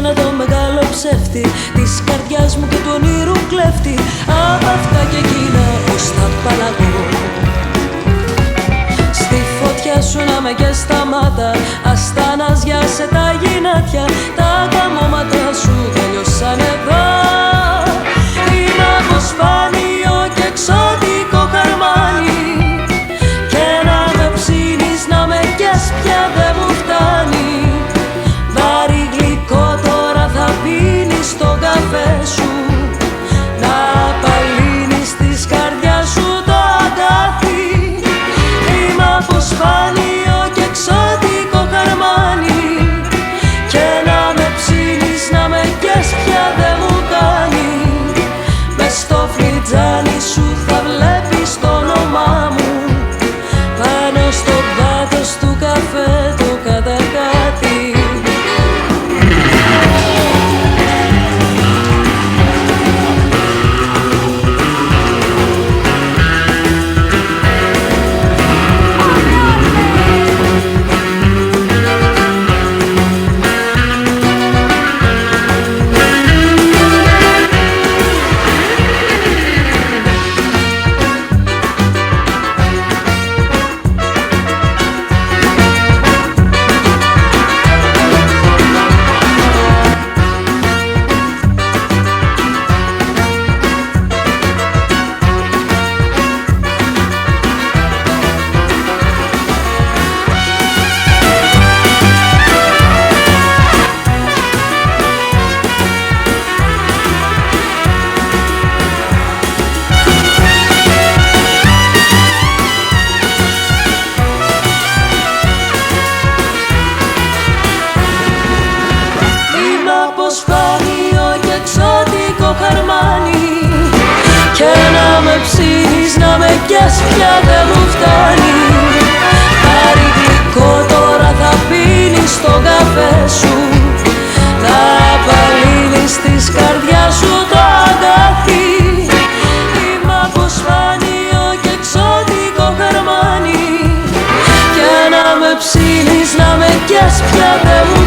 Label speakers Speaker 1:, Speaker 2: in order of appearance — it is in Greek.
Speaker 1: σένα το μεγάλο ψεύτη της καρδιάς μου και του ονείρου κλέφτη. Απ' αυτά και εκείνα πως θα απαλλαγώ. Στη φωτιά σου να με και στα μάτα, ασταναζιάσε τα γυνάτια. Τα καμώματα σου τελειώσαν εδώ. Είμαι αποσφάνιο και εξωτικό χαρμάνι, και να με ψήνεις να με κες πια δεν μου φτάνει. Βάρη γλυκό τώρα θα πίνεις στο καφέ σου, να απαλύνεις της καρδιάς σου το αγκάθι. Είμαι αποσφάνιο και εξωτικό χαρμάνι, και να με ψήνεις να με κες πια δεν μου κάνει. Μες στο φλιτζάνι σου θα βλέπεις το όνομά μου, πάνω στο βάθος του καφέ το κατακάτι. Αποσφάνιο και εξωτικό χαρμάνι, και να με ψήνεις να με κες πια δεν μου φτάνει. Πάρει γλυκό τώρα θα πίνεις στο καφέ σου, να απαλύνεις της καρδιάς σου το αγκάθι. Είμαι αποσφάνιο και εξωτικό χαρμάνι, και να με ψήνεις να με κες πια δεν μου